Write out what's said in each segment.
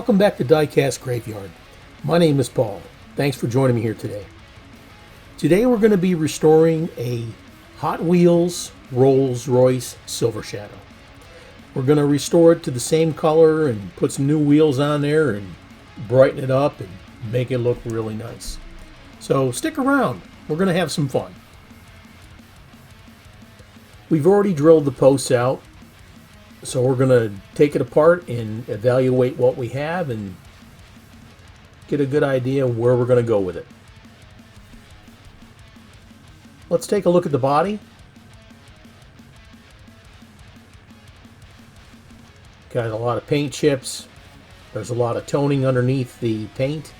Welcome back to Diecast Graveyard. My name is Paul. Thanks for joining me here today. Today we're going to be restoring a Hot Wheels Rolls-Royce Silver Shadow. We're going to restore it to the same color and put some new wheels on there and brighten it up and make it look really nice. So stick around. We're going to have some fun. We've already drilled the posts out, so we're going to take it apart and evaluate what we have and get a good idea of where we're going to go with it. Let's take a look at the body. Got a lot of paint chips. There's a lot of toning underneath the paint.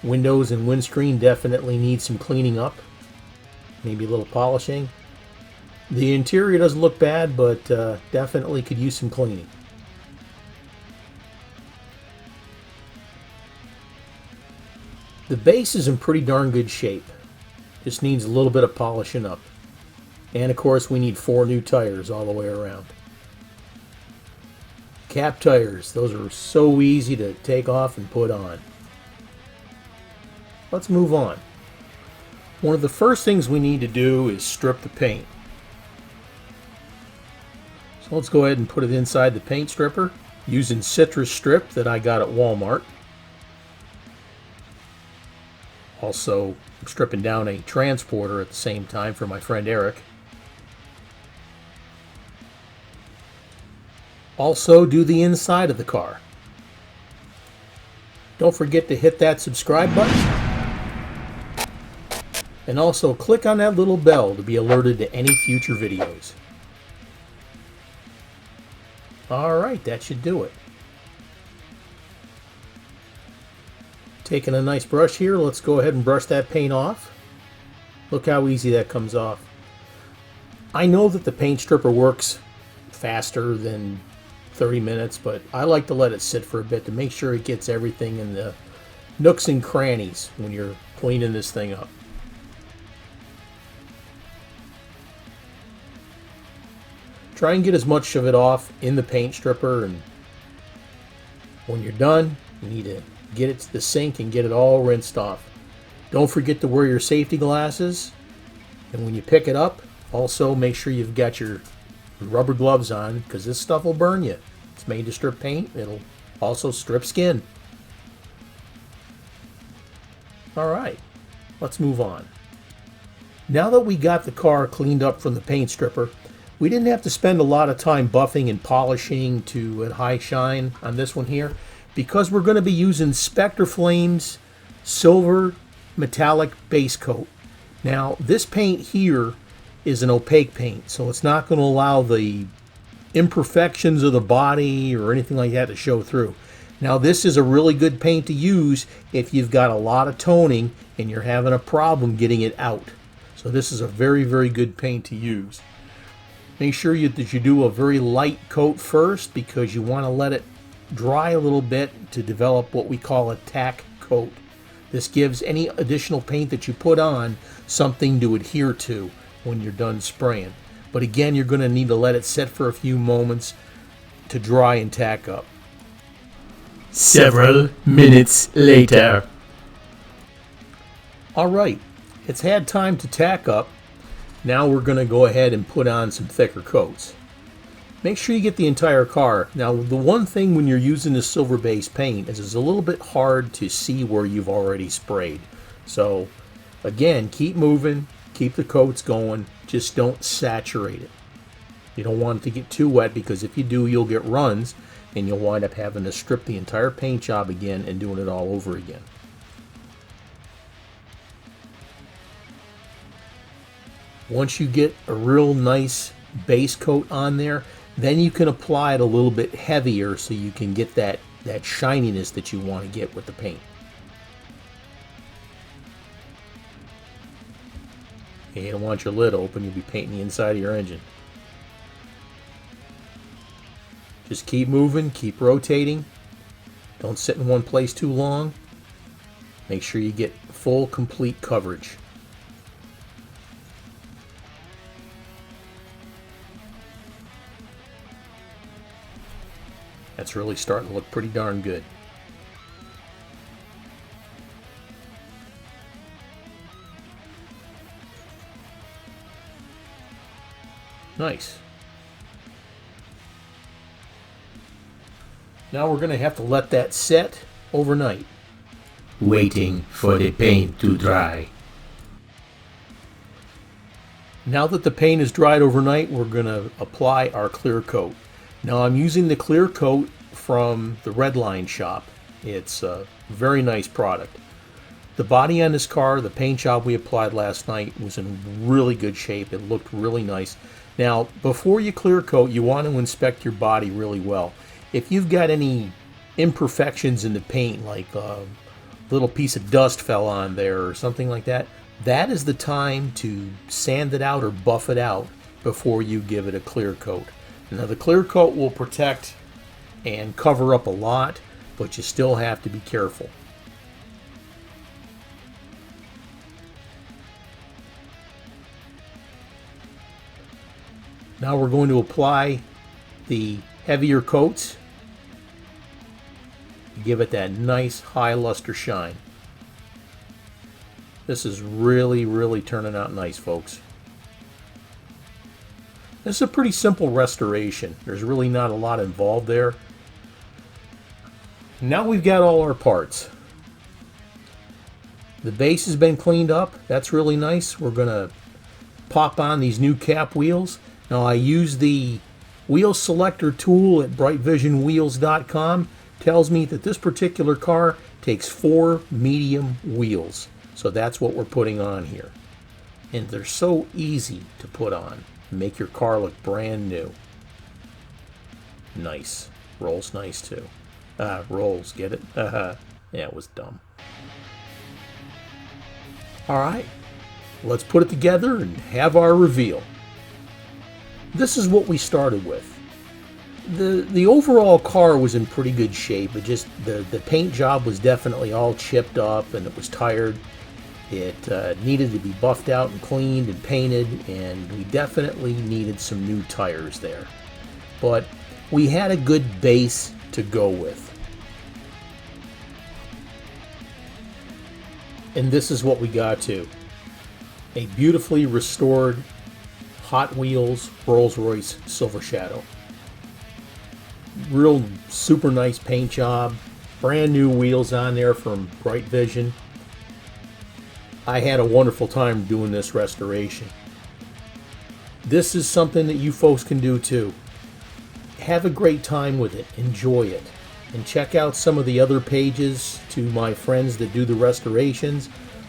Windows and windscreen definitely need some cleaning up. Maybe a little polishing. The interior doesn't look bad, but definitely could use some cleaning. The base is in pretty darn good shape. Just needs a little bit of polishing up. And of course we need 4 new tires all the way around. Cap tires, those are so easy to take off and put on. Let's move on. One of the first things we need to do is strip the paint. So let's go ahead and put it inside the paint stripper using citrus strip that I got at Walmart. Also, I'm stripping down a transporter at the same time for my friend Eric. Also, do the inside of the car. Don't forget to hit that subscribe button. And also click on that little bell to be alerted to any future videos. Alright, that should do it. Taking a nice brush here, let's go ahead and brush that paint off. Look how easy that comes off. I know that the paint stripper works faster than 30 minutes, but I like to let it sit for a bit to make sure it gets everything in the nooks and crannies when you're cleaning this thing up. Try and get as much of it off in the paint stripper, and when you're done, you need to get it to the sink and get it all rinsed off. Don't forget to wear your safety glasses, and when you pick it up, also make sure you've got your rubber gloves on, because this stuff will burn you. It's made to strip paint. It'll also strip skin. Alright, let's move on. Now that we got the car cleaned up from the paint stripper, we didn't have to spend a lot of time buffing and polishing to a high shine on this one here, because we're going to be using Spectre Flames Silver Metallic Base Coat. Now, this paint here is an opaque paint, so it's not going to allow the imperfections of the body or anything like that to show through. Now, this is a really good paint to use if you've got a lot of toning and you're having a problem getting it out. So this is a very, very good paint to use. Make sure that you do a very light coat first, because you want to let it dry a little bit to develop what we call a tack coat. This gives any additional paint that you put on something to adhere to when you're done spraying. But again, you're going to need to let it sit for a few moments to dry and tack up. Several minutes later. Alright, it's had time to tack up. Now we're going to go ahead and put on some thicker coats. Make sure you get the entire car. Now, the one thing when you're using this silver base paint is it's a little bit hard to see where you've already sprayed. So, again, keep moving, keep the coats going, just don't saturate it. You don't want it to get too wet, because if you do, you'll get runs and you'll wind up having to strip the entire paint job again and doing it all over again. Once you get a real nice base coat on there, then you can apply it a little bit heavier so you can get that shininess that you want to get with the paint. And you don't want your lid open, you'll be painting the inside of your engine. Just keep moving, keep rotating. Don't sit in one place too long. Make sure you get full, complete coverage. That's really starting to look pretty darn good. Nice. Now we're going to have to let that set overnight. Waiting for the paint to dry. Now that the paint is dried overnight, we're going to apply our clear coat. Now I'm using the clear coat from the Redline shop. It's a very nice product. The body on this car, the paint job we applied last night, was in really good shape. It looked really nice. Now, before you clear coat, you want to inspect your body really well. If you've got any imperfections in the paint, like a little piece of dust fell on there or something like that, that is the time to sand it out or buff it out before you give it a clear coat. Now, the clear coat will protect and cover up a lot, but you still have to be careful. Now we're going to apply the heavier coats to give it that nice high luster shine. This is really turning out nice, folks. This is a pretty simple restoration. There's really not a lot involved there. Now we've got all our parts. The base has been cleaned up. That's really nice. We're going to pop on these new cap wheels. Now I use the wheel selector tool at brightvisionwheels.com. Tells me that this particular car takes 4 medium wheels. So that's what we're putting on here. And they're so easy to put on. Make your car look brand new. Nice. Rolls nice too. Rolls, get it? Yeah, it was dumb. Alright, let's put it together and have our reveal. This is what we started with. The overall car was in pretty good shape. It just the paint job was definitely all chipped up and it was tired. It needed to be buffed out and cleaned and painted, and we definitely needed some new tires there. But we had a good base to go with. And this is what we got to. A beautifully restored Hot Wheels Rolls-Royce Silver Shadow. Real super nice paint job. Brand new wheels on there from Bright Vision. I had a wonderful time doing this restoration. This is something that you folks can do too. Have a great time with it. Enjoy it. And check out some of the other pages to my friends that do the restorations.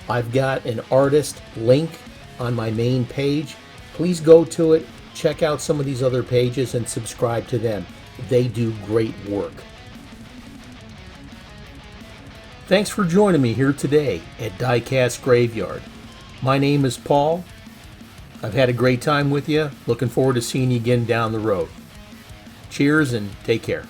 I've got an artist link on my main page. Please go to it, check out some of these other pages, and subscribe to them. They do great work. Thanks for joining me here today at Diecast Graveyard. My name is Paul. I've had a great time with you. Looking forward to seeing you again down the road. Cheers and take care.